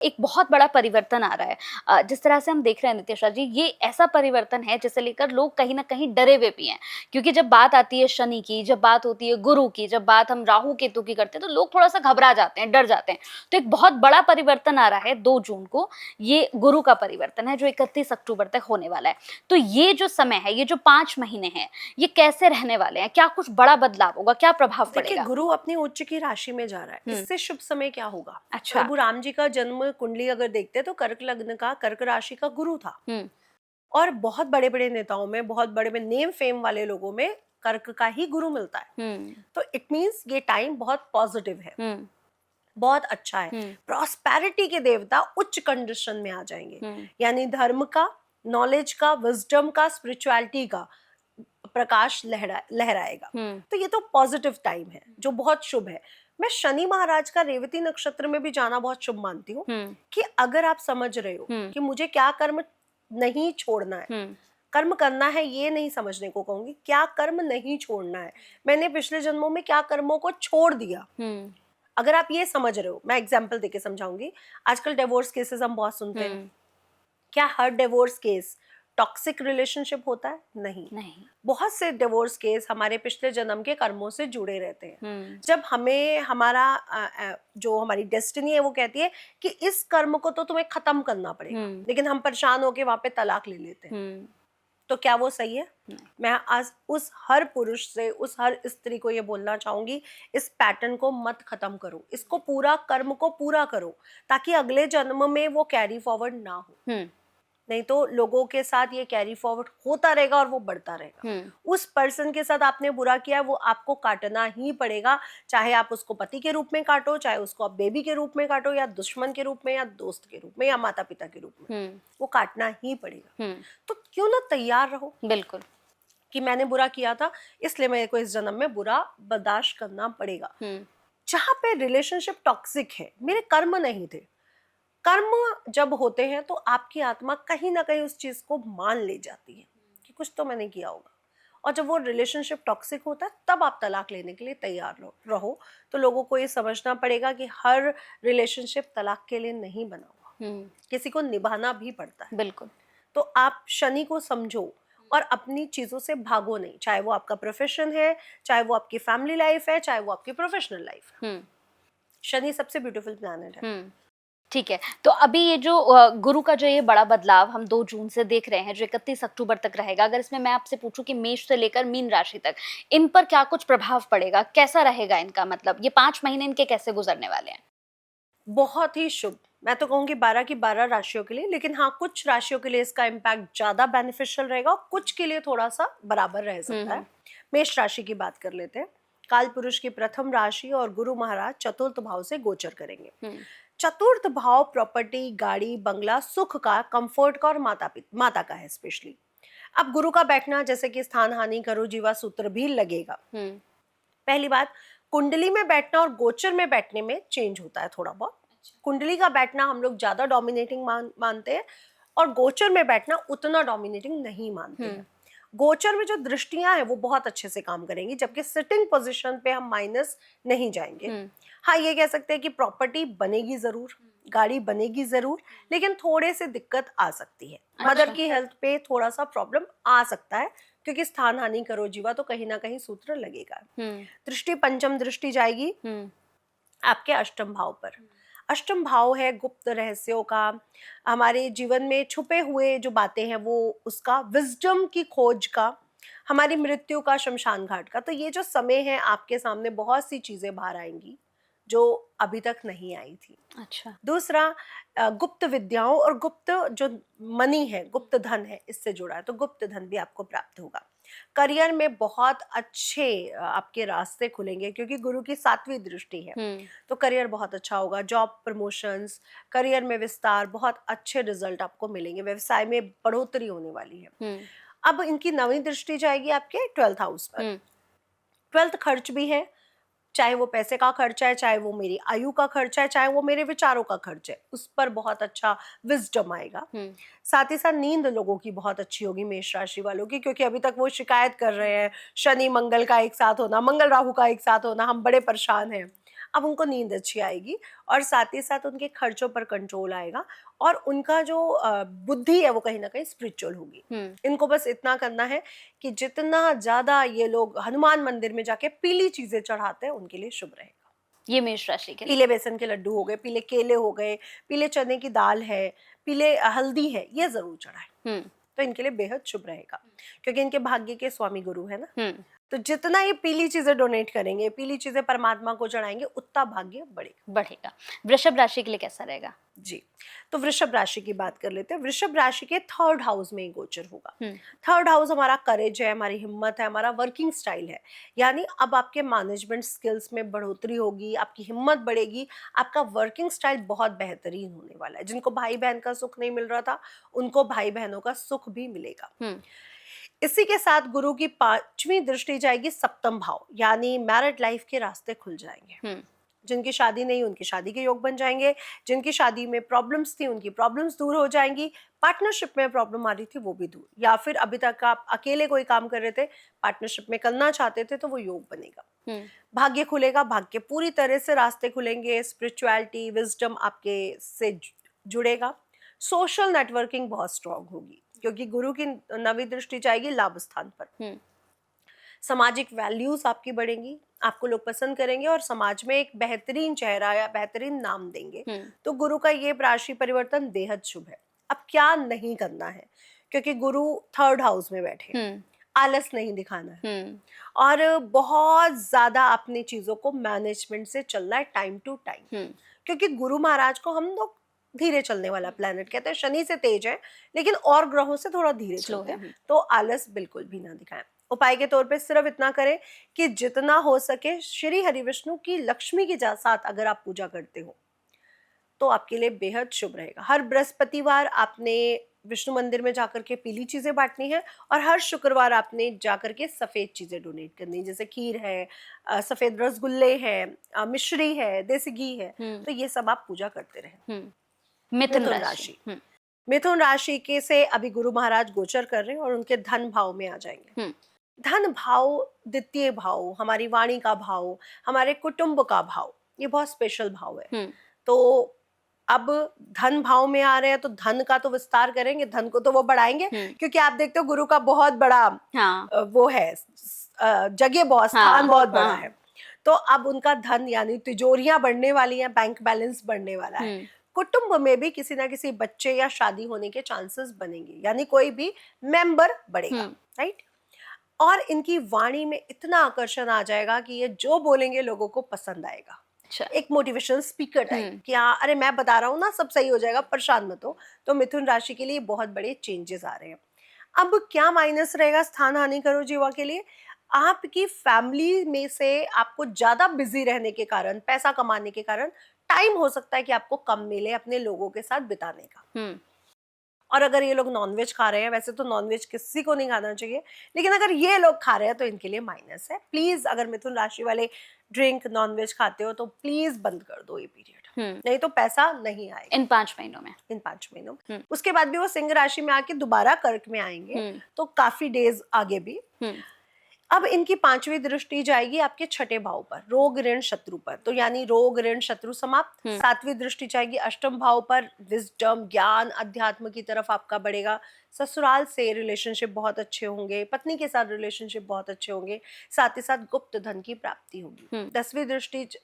एक बहुत बड़ा परिवर्तन आ रहा है। जिस तरह से हम देख रहे हैं नित्याशा जी, ये ऐसा परिवर्तन है जिसे लेकर लोग कहीं न कहीं डरे हुए भी हैं। क्योंकि जब बात आती है शनि की, जब बात होती है गुरु की, जब बात हम राहु केतु की करते हैं, तो लोग थोड़ा-सा घबरा जाते हैं, डर जाते हैं। तो एक बहुत बड़ा परिवर्तन आ रहा है 2 जून को, ये गुरु का परिवर्तन है जो 31 अक्टूबर तक होने वाला है। तो ये जो समय है, ये जो 5 महीने हैं, ये कैसे रहने वाले हैं? क्या कुछ बड़ा बदलाव होगा? क्या प्रभाव देखिए, पड़ेगा? गुरु अपनी उच्च की राशि में जा रहा है, हुँ। इससे शुभ समय क्या होगा? अच्छा। प्रभु राम जी का जन्म कुंडली अगर देखते हैं तो कर्क लग्न का, कर्क राशि का गुरु था। हुँ, और बहुत बड़े बड़े नेताओं में, बहुत बड़े बड़े नेम फेम वाले लोगों में कर्क का ही गुरु मिलता है। हुँ, तो इट मीन्स ये टाइम बहुत पॉजिटिव है, हुँ, बहुत अच्छा है। हुँ, प्रॉस्पेरिटी के देवता उच्च कंडीशन में आ जाएंगे, हुँ, यानी धर्म का, नॉलेज का, विजडम का, स्पिरिचुअलिटी का प्रकाश लहराएगा। हुँ, तो ये तो पॉजिटिव टाइम है जो बहुत शुभ है। मैं शनि महाराज का रेवती नक्षत्र में भी जाना बहुत शुभ मानती हूँ, हुँ, कि अगर आप समझ रहे हो हुँ, कि मुझे क्या कर्म नहीं छोड़ना है, हुँ, कर्म करना है ये नहीं समझने को कहूंगी, क्या कर्म नहीं छोड़ना है, मैंने पिछले जन्मों में क्या कर्मों को छोड़ दिया। हुँ, अगर आप ये समझ रहे हो, मैं एग्जाम्पल देके समझाऊंगी। आजकल डिवोर्स केसेस हम बहुत सुनते हैं। हुँ, क्या हर डिवोर्स केस टॉक्सिक रिलेशनशिप होता है? नहीं। नहीं। बहुत से डिवोर्स केस हमारे पिछले जन्म के कर्मों से जुड़े रहते हैं। हुँ, जब हमें हमारा जो हमारी डेस्टिनी है वो कहती है कि इस कर्म को तो तुम्हें खत्म करना पड़ेगा, हुँ, लेकिन हम परेशान होके वहां पे तलाक ले लेते हैं। हुँ, तो क्या वो सही है? नहीं। मैं आज उस हर पुरुष से, उस हर स्त्री को ये बोलना चाहूंगी, इस पैटर्न को मत खत्म करो, इसको पूरा, कर्म को पूरा करो, ताकि अगले जन्म में वो कैरी फॉरवर्ड ना हो। हुँ, नहीं तो लोगों के साथ ये कैरी फॉरवर्ड होता रहेगा और वो बढ़ता रहेगा। हुँ, उस पर्सन के साथ आपने बुरा किया, वो आपको काटना ही पड़ेगा। चाहे आप उसको पति के रूप में काटो, चाहे उसको आप बेबी के रूप में काटो, या दुश्मन के रूप में, या दोस्त के रूप में, या माता पिता के रूप में, हुँ, वो काटना ही पड़ेगा। हुँ, तो क्यों ना तैयार रहो बिल्कुल। कि मैंने बुरा किया था, इसलिए मेरे को इस जन्म में बुरा बर्दाश्त करना पड़ेगा। हुँ, जहां पे रिलेशनशिप टॉक्सिक है, मेरे कर्म नहीं थे, कर्म जब होते हैं तो आपकी आत्मा कहीं ना कहीं उस चीज को मान ले जाती है कि कुछ तो मैंने किया होगा। और जब वो रिलेशनशिप टॉक्सिक होता है तब आप तलाक लेने के लिए तैयार रहो। तो लोगों को ये समझना पड़ेगा कि हर रिलेशनशिप तलाक के लिए नहीं बना हुआ, हुँ, किसी को निभाना भी पड़ता है। बिल्कुल। तो आप शनि को समझो और अपनी चीजों से भागो नहीं, चाहे वो आपका प्रोफेशन है, चाहे वो आपकी फैमिली लाइफ है, चाहे वो आपकी प्रोफेशनल लाइफ है। हुँ, शनि सबसे ब्यूटीफुल प्लैनेट है। हुँ। ठीक है। तो अभी ये जो गुरु का जो ये बड़ा बदलाव हम 2 जून से देख रहे हैं, जो 31 अक्टूबर तक रहेगा, अगर इसमें मैं आपसे पूछूँ कि मेष से लेकर मीन राशि तक, इन पर क्या कुछ प्रभाव पड़ेगा? कैसा रहेगा इनका मतलब? ये 5 महीने इनके कैसे गुज़रने वाले हैं? बहुत ही शुभ। मैं तो कहूँगी 12 की 12 राशियों के लिए, लेकिन हाँ, कुछ राशियों के लिए इसका इम्पैक्ट ज़्यादा बेनिफिशियल रहेगा और कुछ के लिए थोड़ा-सा बराबर रह हुँ, सकता है। हुँ, मेष राशि की बात कर लेते हैं। काल पुरुष की प्रथम राशि और गुरु महाराज चतुर्थ भाव से गोचर करेंगे। हुँ, चतुर्थ भाव प्रॉपर्टी, गाड़ी, बंगला, सुख का, कंफर्ट का और माता का है स्पेशली। अब गुरु का बैठना जैसे कि स्थान हानि, करो जीवा सूत्र भी लगेगा। हुँ, पहली बात, कुंडली में बैठना और गोचर में बैठने में चेंज होता है थोड़ा बहुत। कुंडली का बैठना हम लोग ज्यादा डोमिनेटिंग मानते हैं, और गोचर में बैठना उतना डोमिनेटिंग नहीं मानते हुँ, हैं। गोचर में जो दृष्टियां हैं वो बहुत अच्छे से काम करेंगी, जबकि सिटिंग पोजीशन पे हम माइनस नहीं जाएंगे। हुँ, हाँ, ये कह सकते हैं कि प्रॉपर्टी बनेगी जरूर, गाड़ी बनेगी जरूर, लेकिन थोड़े से दिक्कत आ सकती है। मदर अच्छा। की हेल्थ पे थोड़ा सा प्रॉब्लम आ सकता है, क्योंकि स्थान हानि करो जीवा, तो कहीं ना कहीं सूत्र लगेगा। हुँ, दृष्टि, पंचम दृष्टि जाएगी हुँ, आपके अष्टम भाव पर। अष्टम भाव है गुप्त रहस्यों का, हमारे जीवन में छुपे हुए जो बातें हैं वो, उसका, विजडम की खोज का, हमारी मृत्यु का, शमशान घाट का। तो ये जो समय है आपके सामने बहुत सी चीजें बाहर आएंगी जो अभी तक नहीं आई थी। अच्छा। दूसरा, गुप्त विद्याओं और गुप्त जो मनी है, गुप्त धन है, इससे जुड़ा है, तो गुप्त धन भी आपको प्राप्त होगा। करियर में बहुत अच्छे आपके रास्ते खुलेंगे, क्योंकि गुरु की 7वीं दृष्टि है। हुँ, तो करियर बहुत अच्छा होगा, जॉब प्रमोशंस, करियर में विस्तार, बहुत अच्छे रिजल्ट आपको मिलेंगे, व्यवसाय में बढ़ोतरी होने वाली है। हुँ, अब इनकी 9वीं दृष्टि जाएगी आपके 12th हाउस पर। हुँ, 12th खर्च भी है, चाहे वो पैसे का खर्चा है, चाहे वो मेरी आयु का खर्चा है, चाहे वो मेरे विचारों का खर्च है, उस पर बहुत अच्छा विजडम आएगा। हुँ, साथ ही साथ नींद लोगों की बहुत अच्छी होगी, मेष राशि वालों की, क्योंकि अभी तक वो शिकायत कर रहे हैं शनि मंगल का एक साथ होना, मंगल राहु का एक साथ होना, हम बड़े परेशान हैं। अब उनको नींद अच्छी आएगी और साथ ही साथ उनके खर्चों पर कंट्रोल आएगा और उनका जो बुद्धि है वो कहीं ना कहीं स्पिरिचुअल होगी। इनको बस इतना करना है कि जितना ज्यादा ये लोग हनुमान मंदिर में जाके पीली चीजें चढ़ाते हैं उनके लिए शुभ रहेगा। ये मेष राशि के लिए। पीले बेसन के लड्डू हो गए, पीले केले हो गए, पीले चने की दाल है, पीले हल्दी है, ये जरूर चढ़ाए तो इनके लिए बेहद शुभ रहेगा क्योंकि इनके भाग्य के स्वामी गुरु है ना। तो जितना ये पीली चीजें डोनेट करेंगे, पीली चीजें परमात्मा को चढ़ाएंगे, उतना भाग्य बढ़ेगा। वृषभ राशि के लिए कैसा रहेगा? जी, तो वृषभ राशि की बात कर लेते हैं। वृषभ राशि के 3rd हाउस में गोचर होगा। 3rd हाउस हमारा करेज है, हमारी हिम्मत है, हमारा वर्किंग स्टाइल है। यानी अब आपके मैनेजमेंट स्किल्स में बढ़ोतरी होगी, आपकी हिम्मत बढ़ेगी, आपका वर्किंग स्टाइल बहुत बेहतरीन होने वाला है। जिनको भाई बहन का सुख नहीं मिल रहा था उनको भाई बहनों का सुख भी मिलेगा। इसी के साथ गुरु की 5वीं दृष्टि जाएगी 7म भाव, यानी मैरिड लाइफ के रास्ते खुल जाएंगे। जिनकी शादी नहीं उनकी शादी के योग बन जाएंगे, जिनकी शादी में प्रॉब्लम्स थी उनकी प्रॉब्लम्स दूर हो जाएंगी, पार्टनरशिप में प्रॉब्लम आ रही थी वो भी दूर, या फिर अभी तक आप अकेले कोई काम कर रहे थे पार्टनरशिप में करना चाहते थे तो वो योग बनेगा। भाग्य खुलेगा, भाग्य पूरी तरह से रास्ते खुलेंगे, स्पिरिचुअलिटी विजडम आपके से जुड़ेगा। सोशल नेटवर्किंग बहुत स्ट्रांग होगी क्योंकि गुरु की 9वीं दृष्टि जाएगी लाभ स्थान पर। सामाजिक वैल्यूज आपकी बढ़ेंगी, आपको लोग पसंद करेंगे और समाज में एक बेहतरीन चेहरा या बेहतरीन नाम देंगे। तो गुरु का ये राशि परिवर्तन बेहद शुभ है। अब क्या नहीं करना है क्योंकि गुरु 3rd हाउस में बैठे, आलस नहीं दिखाना है और बहुत ज्यादा अपनी चीजों को मैनेजमेंट से चलना है टाइम टू टाइम, क्योंकि गुरु महाराज को हम लोग धीरे चलने वाला प्लेनेट कहते हैं। शनि से तेज है लेकिन और ग्रहों से थोड़ा धीरे चलते हैं, तो आलस बिल्कुल भी ना दिखाएं। उपाय के तौर पे सिर्फ इतना करें कि जितना हो सके श्री हरि विष्णु की लक्ष्मी के साथ अगर आप पूजा करते हो तो आपके लिए बेहद शुभ रहेगा। हर बृहस्पतिवार आपने विष्णु मंदिर में जाकर के पीली चीजें बांटनी है और हर शुक्रवार आपने जाकर के सफेद चीजें डोनेट करनी है, जैसे खीर है, सफेद रसगुल्ले हैं, मिश्री है, देसी घी है, तो ये सब आप पूजा करते रहे। मिथुन राशि। मिथुन राशि के से अभी गुरु महाराज गोचर कर रहे हैं और उनके धन भाव में आ जाएंगे। धन भाव द्वितीय भाव, हमारी वाणी का भाव, हमारे कुटुंब का भाव, ये बहुत स्पेशल भाव है। तो अब धन भाव में आ रहे हैं तो धन का तो विस्तार करेंगे, धन को तो वो बढ़ाएंगे क्योंकि आप देखते हो गुरु का बहुत बड़ा वो है, जगह बहुत, स्थान बहुत बड़ा है। तो अब उनका धन यानी तिजोरियां बढ़ने वाली हैं, बैंक बैलेंस बढ़ने वाला है। कुटुंब में भी किसी ना किसी बच्चे या शादी होने के चांसेस बनेंगे, यानी कोई भी मेंबर बढ़ेगा, राइट। और इनकी वाणी में इतना आकर्षण आ जाएगा कि ये जो बोलेंगे लोगों को पसंद आएगा। एक मोटिवेशनल स्पीकर टाइप कि हाँ अरे मैं बता रहा हूँ ना सब सही हो जाएगा, परेशान मत हो। तो मिथुन राशि के लिए बहुत बड़े चेंजेस आ रहे हैं। अब क्या माइनस रहेगा स्थान हानि करो जीवा के लिए? आपकी फैमिली में से आपको ज्यादा बिजी रहने के कारण, पैसा कमाने के कारण टाइम हो सकता है कि आपको कम मिले अपने लोगों के साथ बिताने का। और अगर ये लोग नॉनवेज खा रहे हैं, वैसे तो नॉनवेज किसी को नहीं खाना चाहिए, लेकिन अगर ये लोग खा रहे हैं तो इनके लिए माइनस है। प्लीज अगर मिथुन राशि वाले ड्रिंक नॉनवेज खाते हो तो प्लीज बंद कर दो ये पीरियड, नहीं तो पैसा नहीं आएगा इन 5 महीनों में। उसके बाद भी वो सिंह राशि में आके दोबारा कर्क में आएंगे तो काफी डेज आगे भी। अब इनकी 5वीं दृष्टि जाएगी आपके 6ठे भाव पर, रोग ऋण शत्रु पर, तो यानी रोग ऋण शत्रु समाप्त। 7वीं दृष्टि जाएगी अष्टम भाव पर, विजडम ज्ञान अध्यात्म की तरफ आपका बढ़ेगा। ससुराल से रिलेशनशिप बहुत अच्छे होंगे, पत्नी के साथ रिलेशनशिप बहुत अच्छे होंगे, साथ ही साथ गुप्त धन की प्राप्ति होगी।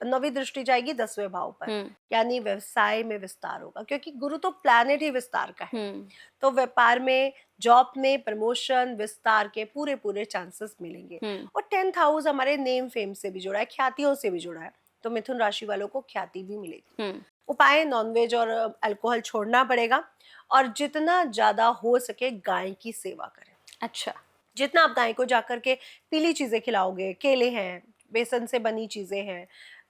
9वीं दृष्टि जाएगी 10वें भाव पर, यानी व्यवसाय में विस्तार होगा क्योंकि गुरु तो प्लैनेट ही विस्तार का है। तो व्यापार में, जॉब में प्रमोशन विस्तार के पूरे चांसेस मिलेंगे। और 10th हाउस हमारे नेम फेम से भी जुड़ा है, ख्यातियों से भी जुड़ा है, तो मिथुन राशि वालों को ख्याति भी मिलेगी। उपाय नॉनवेज और अल्कोहल छोड़ना पड़ेगा और जितना ज्यादा हो सके गाय की सेवा करें। अच्छा, जितना आप गाय को जाकर के पीली चीजें खिलाओगे, केले हैं, बेसन से बनी चीजें हैं,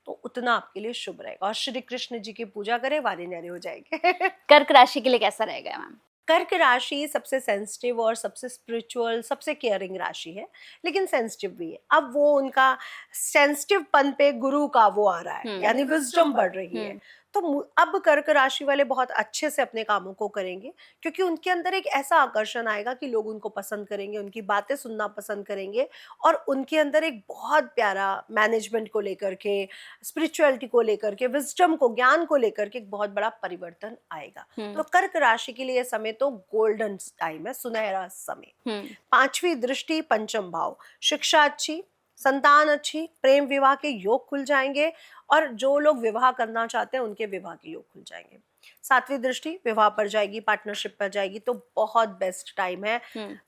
तो उतना आपके लिए शुभ रहेगा। और श्री कृष्ण जी की पूजा करें, वारे न्यारे हो जाएंगे। कर्क राशि के लिए कैसा रहेगा मैम? कर्क राशि सबसे सेंसिटिव और सबसे स्पिरिचुअल, सबसे केयरिंग राशि है, लेकिन सेंसिटिव भी है। अब वो उनका सेंसिटिव पन पे गुरु का वो आ रहा है, यानी विजडम बढ़ रही है, तो अब कर्क राशि वाले बहुत अच्छे से अपने कामों को करेंगे, क्योंकि उनके अंदर एक ऐसा आकर्षण आएगा कि लोग उनको पसंद करेंगे, उनकी बातें सुनना पसंद करेंगे, और उनके अंदर एक बहुत प्यारा मैनेजमेंट को लेकर के, स्पिरिचुअलिटी को लेकर के, विजडम को, ज्ञान को लेकर के एक बहुत बड़ा परिवर्तन आएगा। तो कर्क राशि के लिए समय तो गोल्डन टाइम है, सुनहरा समय। पांचवी दृष्टि पंचम भाव, शिक्षा अच्छी, संतान अच्छी, प्रेम विवाह के योग खुल जाएंगे, और जो लोग विवाह करना चाहते हैं उनके विवाह के योग खुल जाएंगे। सातवीं दृष्टि विवाह पर जाएगी, पार्टनरशिप पर जाएगी, तो बहुत बेस्ट टाइम है।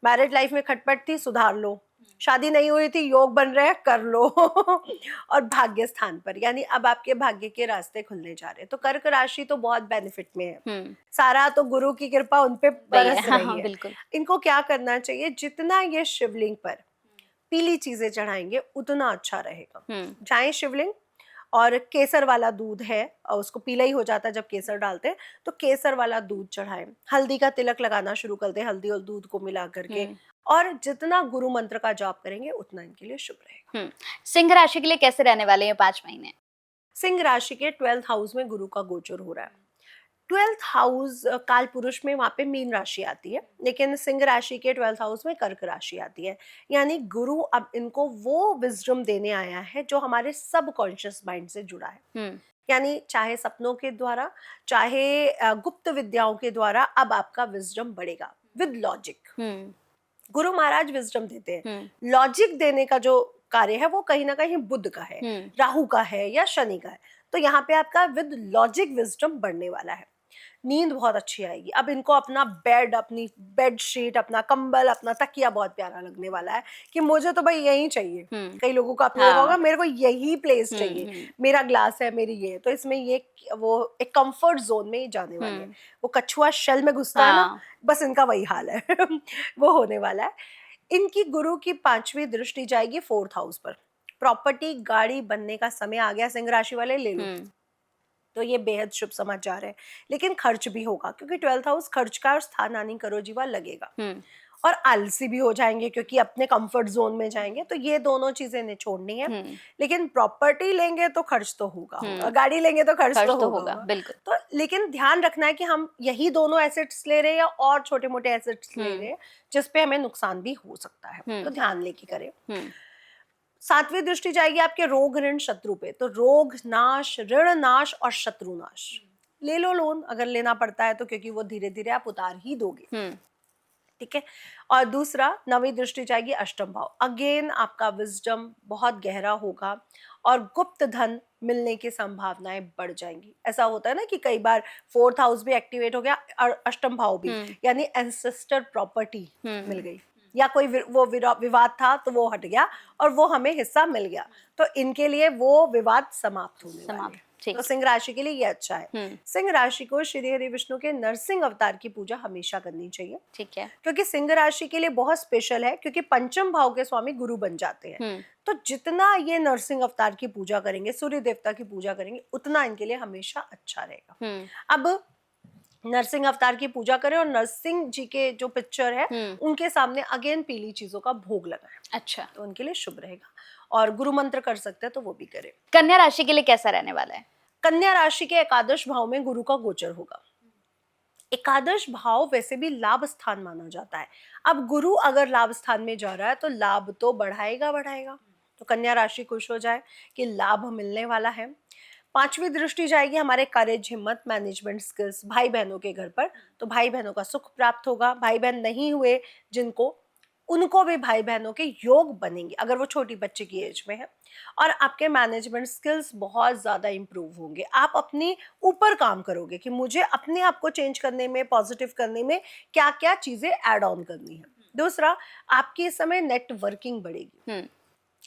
मैरिड लाइफ में खटपट थी, सुधार लो। शादी नहीं हुई थी, योग बन रहे हैं, कर लो। और भाग्य स्थान पर, यानी अब आपके भाग्य के रास्ते खुलने जा रहे हैं। तो कर्क राशि तो बहुत बेनिफिट में है, सारा तो गुरु की कृपा उन पे बरस रही है। बिल्कुल। इनको क्या करना चाहिए, जितना ये शिवलिंग पर पीली चीजें चढ़ाएंगे उतना अच्छा रहेगा। जाएं शिवलिंग, और केसर वाला दूध है, और उसको पीला ही हो जाता है जब केसर डालते हैं, तो केसर वाला दूध चढ़ाएं। हल्दी का तिलक लगाना शुरू कर दें, हल्दी और दूध को मिला करके, और जितना गुरु मंत्र का जाप करेंगे उतना इनके लिए शुभ रहेगा। सिंह राशि के लिए कैसे रहने वाले हैं 5 महीने? सिंह राशि के 12th हाउस में गुरु का गोचर हो रहा है। 12th हाउस काल पुरुष में वहां पे मीन राशि आती है, लेकिन सिंह राशि के 12th हाउस में कर्क राशि आती है। यानी गुरु अब इनको वो विजडम देने आया है जो हमारे सबकॉन्शियस माइंड से जुड़ा है। यानी चाहे सपनों के द्वारा, चाहे गुप्त विद्याओं के द्वारा, अब आपका विजडम बढ़ेगा with logic. Guru Maharaj wisdom देते हैं, लॉजिक देने का जो कार्य है वो कहीं ना कहीं बुध का है, राहु का है, या शनि का है। तो यहाँ पे आपका विद लॉजिक विजडम बढ़ने वाला है। नींद बहुत अच्छी आएगी। अब इनको अपना बेड, अपनी बेड शीट, अपना कंबल, अपना तकिया बहुत प्यारा लगने वाला है कि मुझे तो भाई यही चाहिए। कई लोगों को आपने देखा होगा, मेरे को यही प्लेस चाहिए, मेरा ग्लास है, मेरी ये, तो इसमें ये वो एक कंफर्ट जोन में ही जाने वाली है। वो कछुआ शेल में घुसता है ना, बस इनका वही हाल है। वो होने वाला है। इनकी गुरु की 5वीं दृष्टि जाएगी 4th हाउस पर। प्रॉपर्टी, गाड़ी बनने का समय आ गया, सिंह राशि वाले ले लो। तो ये बेहद शुभ समाचार है, लेकिन खर्च भी होगा, क्योंकि 12th हाउस खर्च का और स्थान हानि करो जीवा लगेगा। और आलसी भी हो जाएंगे, क्योंकि अपने कंफर्ट जोन में जाएंगे। तो ये दोनों चीजें इन्हें छोड़नी है। लेकिन प्रॉपर्टी लेंगे तो खर्च तो होगा, गाड़ी लेंगे तो खर्च तो होगा, बिल्कुल। तो लेकिन ध्यान रखना है कि हम यही दोनों एसेट्स ले रहे हैं या और छोटे मोटे एसेट्स ले रहे हैं, जिसपे हमें नुकसान भी हो सकता है, तो ध्यान लेके करें। 7वीं दृष्टि जाएगी आपके रोग, ऋण, शत्रु पे। तो रोग नाश, ऋण नाश और शत्रु नाश। ले लो लोन अगर लेना पड़ता है तो, क्योंकि वो धीरे धीरे आप उतार ही दोगे। ठीक है। और दूसरा, 9वीं दृष्टि जाएगी अष्टम भाव। अगेन आपका विजडम बहुत गहरा होगा, और गुप्त धन मिलने की संभावनाएं बढ़ जाएंगी। ऐसा होता है ना कि कई बार 4th हाउस भी एक्टिवेट हो गया और अष्टम भाव भी, यानी एंसेस्टर प्रॉपर्टी मिल गई, या कोई वो विवाद था तो वो हट गया और वो हमें हिस्सा मिल गया। तो इनके लिए वो विवाद समाप्त होने वाले हैं। तो सिंह राशि के लिए ये अच्छा है। सिंह राशि को श्री हरि विष्णु के नरसिंह अवतार की पूजा हमेशा करनी चाहिए। ठीक है। क्योंकि सिंह राशि के लिए बहुत स्पेशल है, क्योंकि पंचम भाव के स्वामी गुरु बन जाते हैं। तो जितना ये नरसिंह अवतार की पूजा करेंगे, सूर्य देवता की पूजा करेंगे, उतना इनके लिए हमेशा अच्छा रहेगा। अब नरसिंह अवतार की पूजा करें, और नरसिंह जी के जो पिक्चर है उनके सामने अगेन पीली चीजों का भोग लगाएं। अच्छा, तो उनके लिए शुभ रहेगा। और गुरु मंत्र कर सकते हैं तो वो भी करें। कन्या राशि के लिए कैसा रहने वाला है? कन्या राशि के एकादश भाव में गुरु का गोचर होगा। एकादश भाव वैसे भी लाभ स्थान माना जाता है। अब गुरु अगर लाभ स्थान में जा रहा है तो लाभ तो बढ़ाएगा। तो कन्या राशि खुश हो जाए कि लाभ मिलने वाला है। 5वीं दृष्टि जाएगी हमारे करेज, हिम्मत, मैनेजमेंट स्किल्स, भाई बहनों के घर पर। तो भाई बहनों का सुख प्राप्त होगा। भाई बहन नहीं हुए जिनको, उनको भी भाई बहनों के योग बनेंगे, अगर वो छोटी बच्चे की एज में है। और आपके मैनेजमेंट स्किल्स बहुत ज़्यादा इंप्रूव होंगे। आप अपने ऊपर काम करोगे कि मुझे अपने आप को चेंज करने में, पॉजिटिव करने में क्या क्या चीज़ें ऐड ऑन करनी है। दूसरा, आपकी इस समय नेटवर्किंग बढ़ेगी,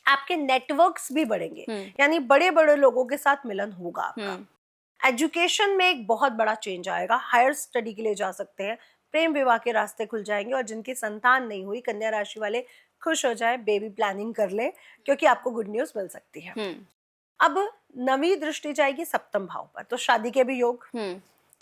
आपके नेटवर्क्स भी बढ़ेंगे, यानी बड़े बड़े लोगों के साथ मिलन होगा आपका। एजुकेशन में एक बहुत बड़ा चेंज आएगा, हायर स्टडी के लिए जा सकते हैं। प्रेम विवाह के रास्ते खुल जाएंगे। और जिनकी संतान नहीं हुई, कन्या राशि वाले खुश हो जाए, बेबी प्लानिंग कर ले, क्योंकि आपको गुड न्यूज मिल सकती है। अब 9वीं दृष्टि जाएगी 7th भाव पर। तो शादी के भी योग,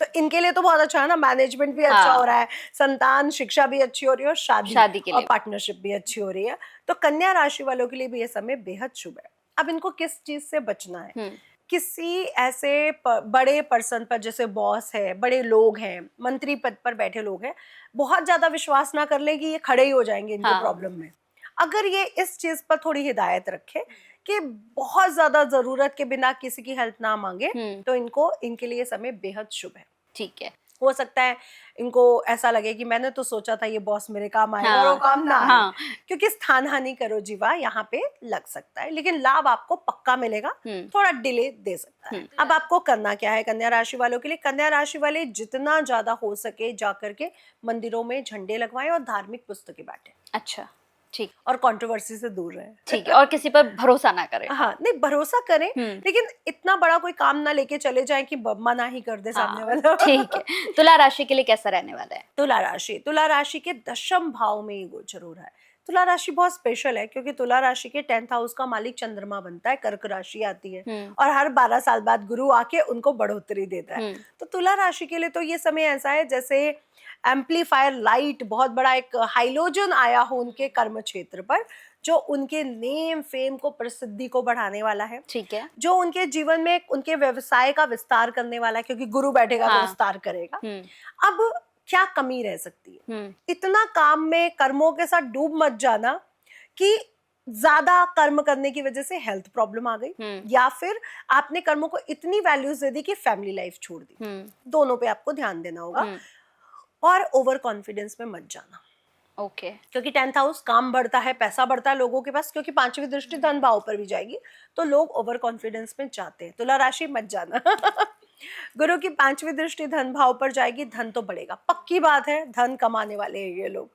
तो इनके लिए तो बहुत अच्छा है ना, मैनेजमेंट भी अच्छा हो रहा है, संतान, शिक्षा भी अच्छी हो रही है, और शादी के लिए और पार्टनरशिप भी अच्छी हो रही है। तो कन्या राशि वालों के लिए भी ये समय बेहद शुभ है। अब इनको किस चीज से बचना है किसी ऐसे बड़े पर्सन पर, जैसे बॉस है, बड़े लोग हैं, मंत्री पद पर बैठे लोग हैं, बहुत ज्यादा विश्वास ना कर ले कि ये खड़े ही हो जाएंगे इनके हाँ। प्रॉब्लम में। अगर ये इस चीज पर थोड़ी हिदायत रखे कि बहुत ज्यादा जरूरत के बिना किसी की हेल्प ना मांगे, तो इनको, इनके लिए समय बेहद शुभ है। ठीक है। हो सकता है इनको ऐसा लगे कि मैंने तो सोचा था ये बॉस मेरे काम आएगा, और वो हाँ, काम ना आए, हाँ। क्योंकि स्थान हानि करो जीवा यहाँ पे लग सकता है, लेकिन लाभ आपको पक्का मिलेगा, थोड़ा डिले दे सकता है। अब आपको करना क्या है कन्या राशि वालों के लिए? कन्या राशि वाले जितना ज्यादा हो सके जा करके मंदिरों में झंडे लगवाएं और धार्मिक पुस्तकें बांटें, अच्छा, ठीक। और कंट्रोवर्सी से दूर रहें। ठीक है, और किसी पर भरोसा ना करें। हाँ, नहीं, भरोसा करें, लेकिन इतना बड़ा कोई काम ना लेके चले जाएं कि मना ही कर दे सामने वाला। ठीक है। तुला राशि के लिए कैसा रहने वाला है? तुला राशि के 10th भाव में ये गोचर हो रहा है। तुला राशि बहुत स्पेशल है, क्योंकि तुला राशि के 10th हाउस का मालिक चंद्रमा बनता है, कर्क राशि आती है, और हर 12 साल बाद गुरु आके उनको बढ़ोतरी देता है। तो तुला राशि के लिए तो ये समय ऐसा है जैसे एम्पलीफायर लाइट, बहुत बड़ा एक हाइलोजन आया हो उनके कर्म क्षेत्र पर, जो उनके नेम फेम को, प्रसिद्धि को बढ़ाने वाला है। ठीक है। जो उनके जीवन में उनके व्यवसाय का विस्तार करने वाला है, क्योंकि गुरु बैठेगा तो विस्तार करेगा। अब क्या कमी रह सकती है? इतना काम में, कर्मों के साथ डूब मत जाना कि ज्यादा कर्म करने की वजह से हेल्थ प्रॉब्लम आ गई, या फिर आपने कर्मों को इतनी वैल्यूज दे दी कि फैमिली लाइफ छोड़ दी। दोनों पे आपको ध्यान देना होगा, और ओवर कॉन्फिडेंस में मत जाना। ओके। क्योंकि 10th हाउस काम बढ़ता है, पैसा बढ़ता है लोगों के पास, क्योंकि 5वीं दृष्टि धन भाव पर भी जाएगी, तो लोग ओवर कॉन्फिडेंस में जाते हैं। तुला राशि मत जाना। गुरु की 5वीं दृष्टि धन भाव पर जाएगी, धन तो बढ़ेगा, पक्की बात है, धन कमाने वाले हैं ये लोग।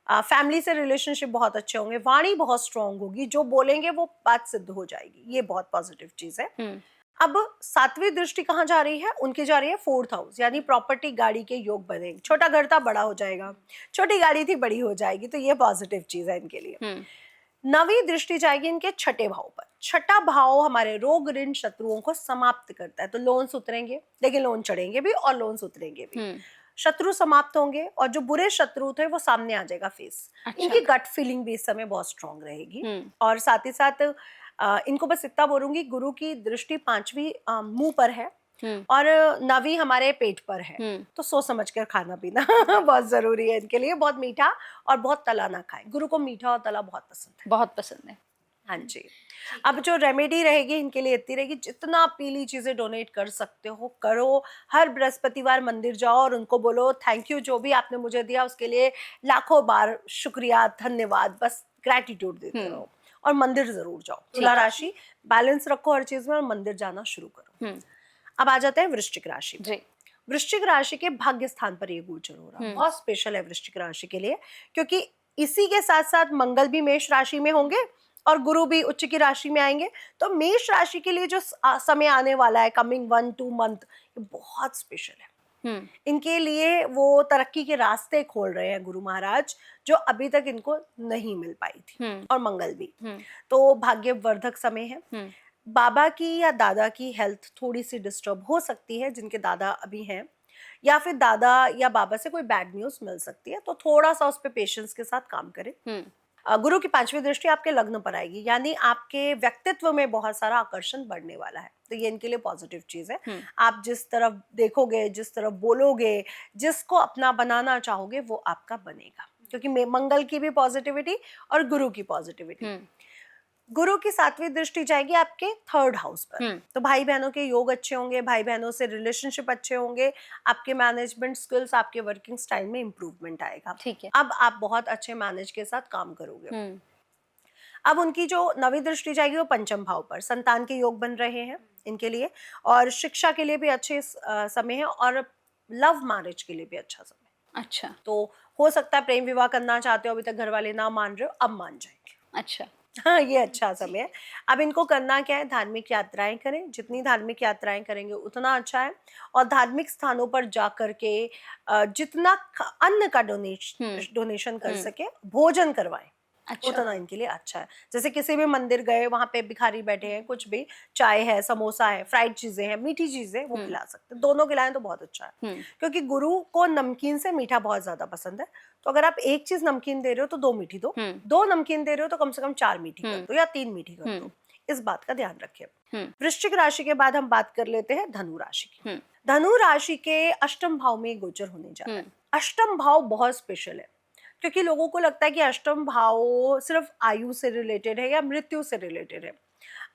फैमिली से रिलेशनशिप बहुत अच्छे होंगे, वाणी बहुत स्ट्रांग होगी, जो बोलेंगे वो बात सिद्ध हो जाएगी, ये बहुत पॉजिटिव चीज है। अब 7वीं दृष्टि कहाँ जा रही है? उनकी जा रही है 4th हाउस, यानी प्रॉपर्टी, गाड़ी के योग बनेंगे। छोटा घर था बड़ा हो जाएगा, छोटी गाड़ी थी बड़ी हो जाएगी, तो ये पॉजिटिव चीज है इनके लिए। 9वीं दृष्टि जाएगी इनके 6ठे भाव पर। 6ठा भाव हमारे रोग, ऋण, शत्रुओं को समाप्त करता है, तो लोन उतरेंगे, लेकिन लोन चढ़ेंगे भी और लोन उतरेंगे भी। शत्रु समाप्त होंगे, और जो बुरे शत्रु थे वो सामने आ जाएगा फेस। अच्छा। इनकी गट फीलिंग भी इस समय बहुत स्ट्रांग रहेगी, और साथ ही साथ इनको बस इतना बोलूंगी, गुरु की दृष्टि 5वीं मुंह पर है, और 9वीं हमारे पेट पर है, तो सोच समझ कर खाना पीना बहुत जरूरी है इनके लिए। बहुत मीठा और बहुत तला ना खाएं, गुरु को मीठा और तला बहुत पसंद है। बहुत पसंद है। हाँ जी। अब जो रेमेडी रहेगी इनके लिए इतनी रहेगी, जितना पीली चीजें डोनेट कर सकते हो करो। हर बृहस्पतिवार मंदिर जाओ और उनको बोलो थैंक यू, जो भी आपने मुझे दिया उसके लिए लाखों बार शुक्रिया, धन्यवाद, बस ग्रेटिट्यूड देते रहो, और मंदिर जरूर जाओ। तुला राशि बैलेंस रखो हर चीज में, और मंदिर जाना शुरू करो। अब आ जाते हैं वृश्चिक राशि पे। वृश्चिक राशि के भाग्य स्थान पर ये गोचर हो रहा है, बहुत स्पेशल है वृश्चिक राशि के लिए, क्योंकि इसी के साथ साथ मंगल भी मेष राशि में होंगे और गुरु भी उच्च की राशि में आएंगे। तो मेष राशि के लिए जो समय आने वाला है, कमिंग 1-2 मंथ, ये बहुत स्पेशल है। इनके लिए वो तरक्की के रास्ते खोल रहे हैं गुरु महाराज, जो अभी तक इनको नहीं मिल पाई थी, और मंगल भी। तो भाग्यवर्धक समय है। बाबा की या दादा की हेल्थ थोड़ी सी डिस्टर्ब हो सकती है, जिनके दादा अभी हैं, या फिर दादा या बाबा से कोई बैड न्यूज मिल सकती है, तो थोड़ा सा उस पर पेशेंस के साथ काम करें। गुरु की 5वीं दृष्टि आपके लग्न पर आएगी, यानी आपके व्यक्तित्व में बहुत सारा आकर्षण बढ़ने वाला है, तो ये इनके लिए पॉजिटिव चीज है। आप जिस तरफ देखोगे, जिस तरफ बोलोगे, जिसको अपना बनाना चाहोगे, वो आपका बनेगा, क्योंकि मंगल की भी पॉजिटिविटी और गुरु की पॉजिटिविटी। गुरु की 7वीं दृष्टि जाएगी आपके 3rd हाउस पर, तो भाई बहनों के योग अच्छे होंगे, भाई बहनों से रिलेशनशिप अच्छे होंगे, आपके मैनेजमेंट स्किल्स, आपके वर्किंग स्टाइल में इंप्रूवमेंट आएगा। ठीक है। अब आप बहुत अच्छे मैनेज के साथ काम करोगे। अब उनकी जो 9वीं दृष्टि जाएगी वो 5म भाव पर, संतान के योग बन रहे हैं इनके लिए, और शिक्षा के लिए भी अच्छे समय है, और लव मैरिज के लिए भी अच्छा समय। अच्छा। तो हो सकता है प्रेम विवाह करना चाहते हो, अभी तक घर वाले ना मान रहे हो, अब मान जाएंगे। अच्छा। हाँ, ये अच्छा समय है। अब इनको करना क्या है? धार्मिक यात्राएं करें, जितनी धार्मिक यात्राएं करेंगे उतना अच्छा है, और धार्मिक स्थानों पर जा करके जितना अन्न का डोनेशन कर सके, भोजन करवाएं, अच्छा, उतना इनके लिए अच्छा है। जैसे किसी भी मंदिर गए, वहां पे भिखारी बैठे हैं, कुछ भी, चाय है, समोसा है, फ्राइड चीजें हैं, मीठी चीजें, वो खिला सकते हैं। दोनों खिलाएं तो बहुत अच्छा है, क्योंकि गुरु को नमकीन से मीठा बहुत ज्यादा पसंद है। तो अगर आप एक चीज नमकीन दे रहे हो तो 2 मीठी दो, 2 नमकीन दे रहे हो तो कम से कम 4 मीठी कर दो, या 3 मीठी कर दो। इस बात का ध्यान रखें। हम्म। वृश्चिक राशि के बाद हम बात कर लेते हैं धनु राशि की। हम्म। धनु राशि के अष्टम भाव में गोचर होने जा रहा है। अष्टम भाव बहुत स्पेशल है, क्योंकि लोगों को लगता है कि अष्टम भाव सिर्फ आयु से रिलेटेड है या मृत्यु से रिलेटेड है।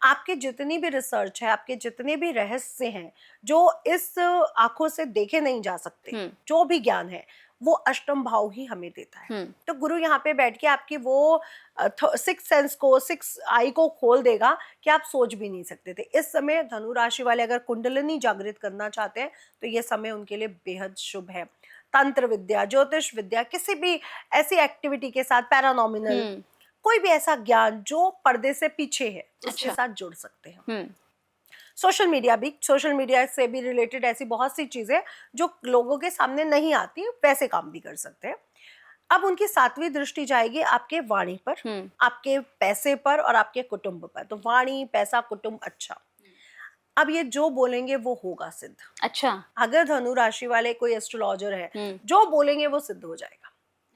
आपके जितनी भी रिसर्च है, आपके जितने भी रहस्य हैं जो इस आंखों से देखे नहीं जा सकते, जो भी ज्ञान है वो अष्टम भाव ही हमें देता है। तो गुरु यहाँ पे बैठ के आपकी वो सिक्स सेंस को, सिक्स आई को खोल देगा कि आप सोच भी नहीं सकते थे। इस समय धनु राशि वाले अगर कुंडलिनी जागृत करना चाहते हैं तो ये समय उनके लिए बेहद शुभ है। तंत्र विद्या, ज्योतिष विद्या, किसी भी ऐसी एक्टिविटी के साथ, पैरानॉमिनल, कोई भी ऐसा ज्ञान जो पर्दे से पीछे है, उसके साथ जुड़ सकते हैं। सोशल मीडिया से भी रिलेटेड ऐसी बहुत सी चीजें जो लोगों के सामने नहीं आती, वैसे काम भी कर सकते हैं। अब उनकी 7वीं दृष्टि जाएगी आपके वाणी पर, आपके पैसे पर और आपके कुटुंब पर। तो वाणी, पैसा, कुटुंब, अच्छा, अब ये जो बोलेंगे वो होगा सिद्ध। अच्छा, अगर धनु राशि वाले कोई एस्ट्रोलॉजर है, जो बोलेंगे वो सिद्ध हो जाएगा।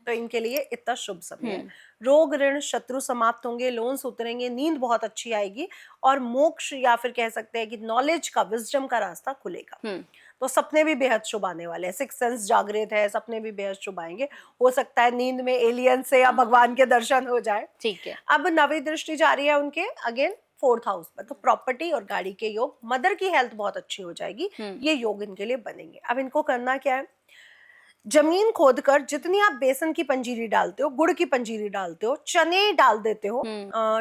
तो इनके लिए इतना शुभ समय है। रोग, ऋण, शत्रु समाप्त होंगे, लोन्स उतरेंगे, नींद बहुत अच्छी आएगी और मोक्ष या फिर कह सकते हैं कि नॉलेज का, विजडम का रास्ता खुलेगा। तो सपने भी बेहद शुभ आने वाले हैं। सिक्स सेंस जागृत है, सपने भी बेहद शुभ आएंगे। हो सकता है नींद में एलियन से या भगवान के दर्शन हो जाए। ठीक है। अब 9वीं दृष्टि जा रही है उनके अगेन 4th हाउस पर, तो प्रॉपर्टी और गाड़ी के योग, मदर की हेल्थ बहुत अच्छी हो जाएगी। ये योग इनके लिए बनेंगे। अब इनको करना क्या है, जमीन खोदकर जितनी आप बेसन की पंजीरी डालते हो, गुड़ की पंजीरी डालते हो, चने डाल देते हो,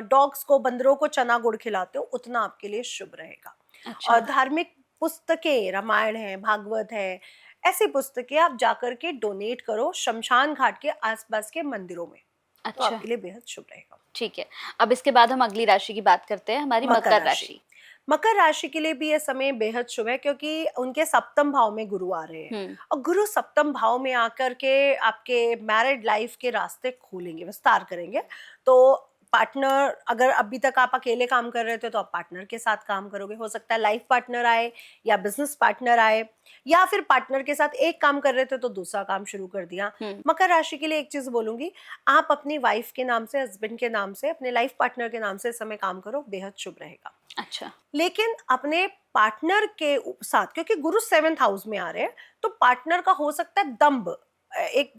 डॉग्स को, बंदरों को चना गुड़ खिलाते हो, उतना आपके लिए शुभ रहेगा। अच्छा। और धार्मिक पुस्तकें, रामायण है, भागवत है, ऐसी पुस्तकें आप जाकर के डोनेट करो शमशान घाट के आसपास के मंदिरों में। अच्छा, तो आपके लिए बेहद शुभ रहेगा। ठीक है। अब इसके बाद हम अगली राशि की बात करते हैं, हमारी मकर राशि। मकर राशि के लिए भी ये समय बेहद शुभ है, क्योंकि उनके सप्तम भाव में गुरु आ रहे हैं और गुरु सप्तम भाव में आकर के आपके मैरिड लाइफ के रास्ते खोलेंगे, विस्तार करेंगे। तो पार्टनर, अगर अभी तक आप अकेले काम कर रहे थे तो आप पार्टनर के साथ काम करोगे। हो सकता है लाइफ पार्टनर आए या बिजनेस पार्टनर आए, या फिर पार्टनर के साथ एक काम कर रहे थे तो दूसरा काम शुरू कर दिया। मकर राशि के लिए एक चीज बोलूंगी, आप अपनी वाइफ के नाम से, हस्बैंड के नाम से, अपने लाइफ पार्टनर के नाम से इस समय काम करो, बेहद शुभ रहेगा। अच्छा, लेकिन अपने पार्टनर के साथ, क्योंकि गुरु 7th हाउस में आ रहे हैं, तो पार्टनर का हो सकता है दंभ, एक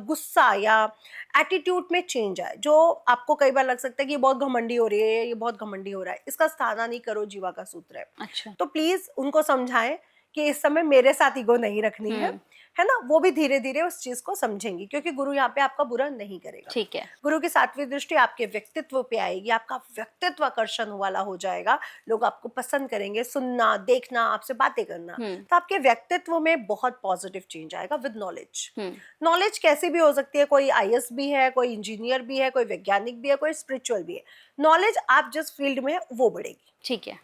गुस्सा या एटीट्यूड में चेंज आए, जो आपको कई बार लग सकता है कि ये बहुत घमंडी हो रही है, ये बहुत घमंडी हो रहा है। इसका स्थाना नहीं करो, जीवा का सूत्र है। अच्छा। तो प्लीज उनको समझाएं कि इस समय मेरे साथ ईगो नहीं रखनी है ना। वो भी धीरे धीरे उस चीज को समझेंगी, क्योंकि गुरु यहाँ पे आपका बुरा नहीं करेगा। ठीक है। गुरु की 7वीं दृष्टि आपके व्यक्तित्व पे आएगी, आपका व्यक्तित्व आकर्षण वाला हो जाएगा, लोग आपको पसंद करेंगे, सुनना, देखना, आपसे बातें करना। तो आपके व्यक्तित्व में बहुत पॉजिटिव चेंज आएगा विद नॉलेज। नॉलेज कैसी भी हो सकती है, कोई आईएएस भी है, कोई इंजीनियर भी है, कोई वैज्ञानिक भी है, कोई स्पिरिचुअल भी है। नॉलेज आप जिस फील्ड में है वो बढ़ेगी। ठीक है।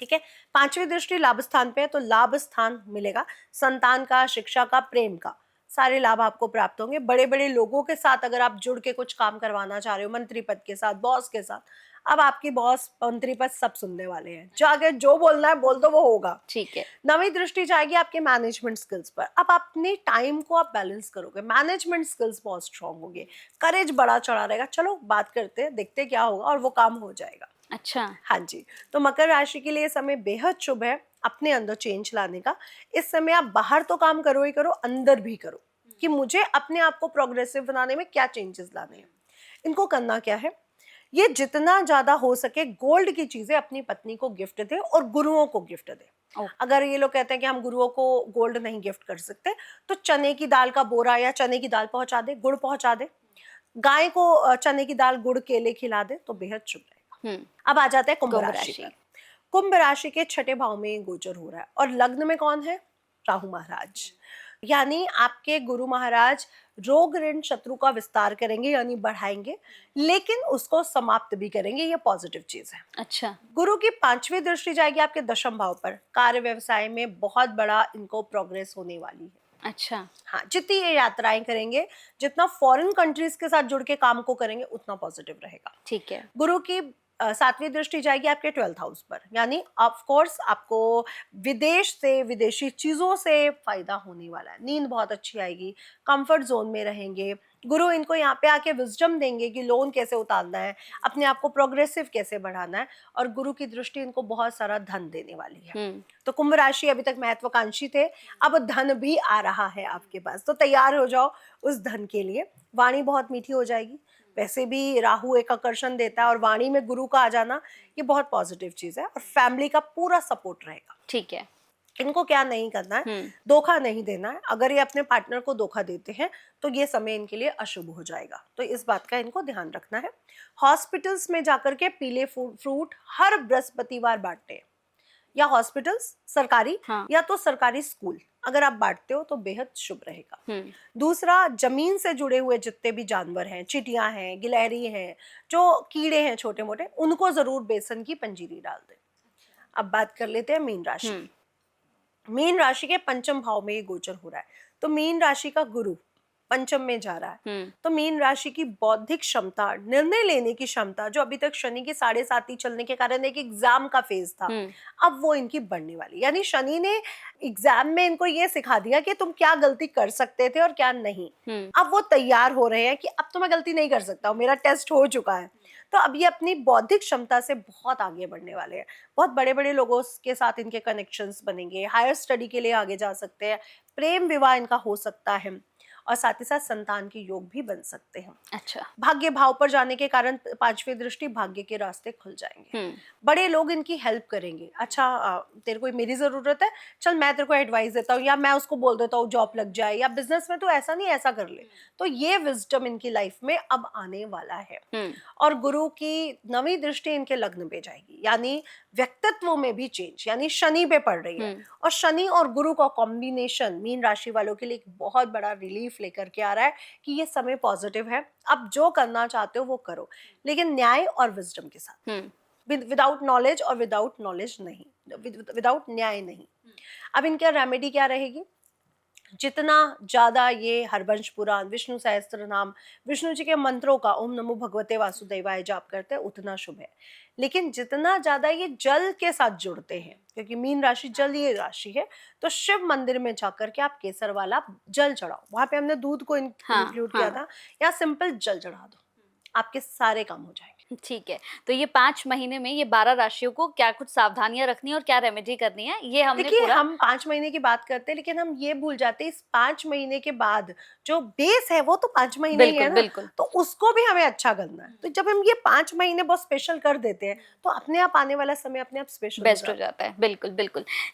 ठीक है। 5वीं दृष्टि लाभ स्थान पे है, तो लाभ स्थान मिलेगा, संतान का, शिक्षा का, प्रेम का, सारे लाभ आपको प्राप्त होंगे। बड़े बड़े लोगों के साथ अगर आप जुड़ के कुछ काम करवाना चाह रहे हो, मंत्री पद के साथ, बॉस के साथ, अब आपकी बॉस, मंत्री पद सब सुनने वाले हैं। जाके जो बोलना है बोल दो, वो होगा। ठीक है। 9वीं दृष्टि जाएगी आपके मैनेजमेंट स्किल्स पर। अब अपने टाइम को आप बैलेंस करोगे, मैनेजमेंट स्किल्स बहुत स्ट्रांग होंगे, करेज बड़ा चढ़ा रहेगा। चलो बात करते हैं, देखते हैं क्या होगा, और वो काम हो जाएगा। अच्छा। हाँ जी, तो मकर राशि के लिए समय बेहद शुभ है अपने अंदर चेंज लाने का। इस समय आप बाहर तो काम करो ही करो, अंदर भी करो कि मुझे अपने आप को प्रोग्रेसिव बनाने में क्या चेंजेस लाने हैं। इनको करना क्या है, ये जितना ज्यादा हो सके गोल्ड की चीजें अपनी पत्नी को गिफ्ट दे और गुरुओं को गिफ्ट दे। अगर ये लोग कहते हैं कि हम गुरुओं को गोल्ड नहीं गिफ्ट कर सकते, तो चने की दाल का बोरा या चने की दाल पहुंचा दे, गुड़ पहुंचा दे, गाय को चने की दाल, गुड़, केले खिला दे, तो बेहद शुभ रहेगा। अब आ जाते हैं कुंभ राशि पर। कुंभ राशि के 6ठे भाव में गोचर हो रहा है और लग्न में कौन है, राहु महाराज। यानी आपके गुरु महाराज रोग, ऋण, शत्रु का विस्तार करेंगे, यानी बढ़ाएंगे, लेकिन उसको समाप्त भी करेंगे। ये पॉजिटिव चीज है। अच्छा। गुरु की 5वीं दृष्टि जाएगी आपके 10म भाव पर। कार्य व्यवसाय में बहुत बड़ा इनको प्रोग्रेस होने वाली है। अच्छा। हाँ, जितनी ये यात्राएं करेंगे, जितना फॉरेन कंट्रीज के साथ जुड़ के काम को करेंगे, उतना पॉजिटिव रहेगा। ठीक है। गुरु की 7वीं दृष्टि जाएगी आपके 12th हाउस पर, यानी ऑफ कोर्स आपको विदेश से, विदेशी चीजों से फायदा होने वाला है। नींद बहुत अच्छी आएगी, कंफर्ट जोन में रहेंगे, गुरु इनको यहाँ पे आके विजडम देंगे कि लोन कैसे उतारना है, अपने आप को प्रोग्रेसिव कैसे बढ़ाना है, और गुरु की दृष्टि इनको बहुत सारा धन देने वाली है। तो कुंभ राशि अभी तक महत्वाकांक्षी थे, अब धन भी आ रहा है आपके पास, तो तैयार हो जाओ उस धन के लिए। वाणी बहुत मीठी हो जाएगी, वैसे भी राहु एक आकर्षण देता है, और वाणी में गुरु का आ जाना ये बहुत पॉजिटिव चीज है, और फैमिली का पूरा सपोर्ट रहेगा। ठीक है। इनको क्या नहीं करना है, धोखा नहीं देना है। अगर ये अपने पार्टनर को धोखा देते हैं तो ये समय इनके लिए अशुभ हो जाएगा, तो इस बात का इनको ध्यान रखना है। हॉस्पिटल्स में जाकर के पीले फ्रूट हर बृहस्पतिवार बांटते हैं, या हॉस्पिटल्स सरकारी, हाँ। या तो सरकारी स्कूल अगर आप बांटते हो तो बेहद शुभ रहेगा। दूसरा, जमीन से जुड़े हुए जितने भी जानवर हैं, चिड़िया हैं, गिलहरी हैं, जो कीड़े हैं छोटे मोटे, उनको जरूर बेसन की पंजीरी डाल दें। अब बात कर लेते हैं मीन राशि की। मीन राशि के पंचम भाव में ये गोचर हो रहा है, तो मीन राशि का गुरु पंचम में जा रहा है, तो मीन राशि की बौद्धिक क्षमता, निर्णय लेने की क्षमता, जो अभी तक शनि के 7.5 चलने के कारण एक एग्जाम का फेज था, अब वो इनकी बढ़ने वाली। यानी शनि ने एग्जाम में इनको ये सिखा दिया कि तुम क्या गलती कर सकते थे और क्या नहीं। अब वो तैयार हो रहे हैं कि अब तो मैं गलती नहीं कर सकता हूँ, मेरा टेस्ट हो चुका है। तो अब ये अपनी बौद्धिक क्षमता से बहुत आगे बढ़ने वाले हैं, बहुत बड़े बड़े लोगों के साथ इनके कनेक्शंस बनेंगे, हायर स्टडी के लिए आगे जा सकते हैं, प्रेम विवाह इनका हो सकता है, और साथ ही साथ संतान के योग भी बन सकते हैं। अच्छा। भाग्य भाव पर जाने के कारण पांचवी दृष्टि, भाग्य के रास्ते खुल जाएंगे। बड़े लोग इनकी हेल्प करेंगे। अच्छा, तेरे को मेरी जरूरत है, चल मैं तेरे को एडवाइस देता हूँ, या मैं उसको बोल देता हूँ जॉब लग जाए, या बिजनेस में तो ऐसा नहीं ऐसा कर ले। तो ये विजडम इनकी लाइफ में अब आने वाला है। और गुरु की 9वीं दृष्टि इनके लग्न पे जाएगी, यानी व्यक्तित्व में भी चेंज, यानी शनि पे पड़ रही है, और शनि और गुरु का कॉम्बिनेशन मीन राशि वालों के लिए एक बहुत बड़ा रिलीफ लेकर के आ रहा है कि ये समय पॉजिटिव है। अब जो करना चाहते हो वो करो, लेकिन न्याय और विजडम के साथ, विदाउट नॉलेज, और विदाउट नॉलेज नहीं, विदाउट न्याय नहीं। अब इनका रेमेडी क्या रहेगी? जितना ज्यादा ये हरवंश पुराण, विष्णु सहस्त्र नाम, विष्णु जी के मंत्रों का ओम नमो भगवते वासुदेवाय जाप करते हैं उतना शुभ है। लेकिन जितना ज्यादा ये जल के साथ जुड़ते हैं, क्योंकि मीन राशि जलीय राशि है, तो शिव मंदिर में जाकर के आप केसर वाला जल चढ़ाओ। वहां पे हमने दूध को इंक्लूड किया था, या सिंपल जल चढ़ा दो, आपके सारे काम हो जाएंगे। ठीक है। तो ये 5 महीने में ये 12 राशियों को क्या कुछ सावधानियां रखनी है और क्या रेमेडी करनी है, ये हमने देखिए पूरा। हम 5 महीने की बात करते हैं, लेकिन हम ये भूल जाते हैं इस 5 महीने के बाद जो बेस है वो तो 5 महीने ही है ना, बिल्कुल। तो उसको भी हमें अच्छा करना है। तो जब हम ये 5 महीने बहुत स्पेशल कर देते हैं, तो अपने आप आने वाला समय अपने आप स्पेशल बेस्ट हो जाता है। बिल्कुल बिल्कुल।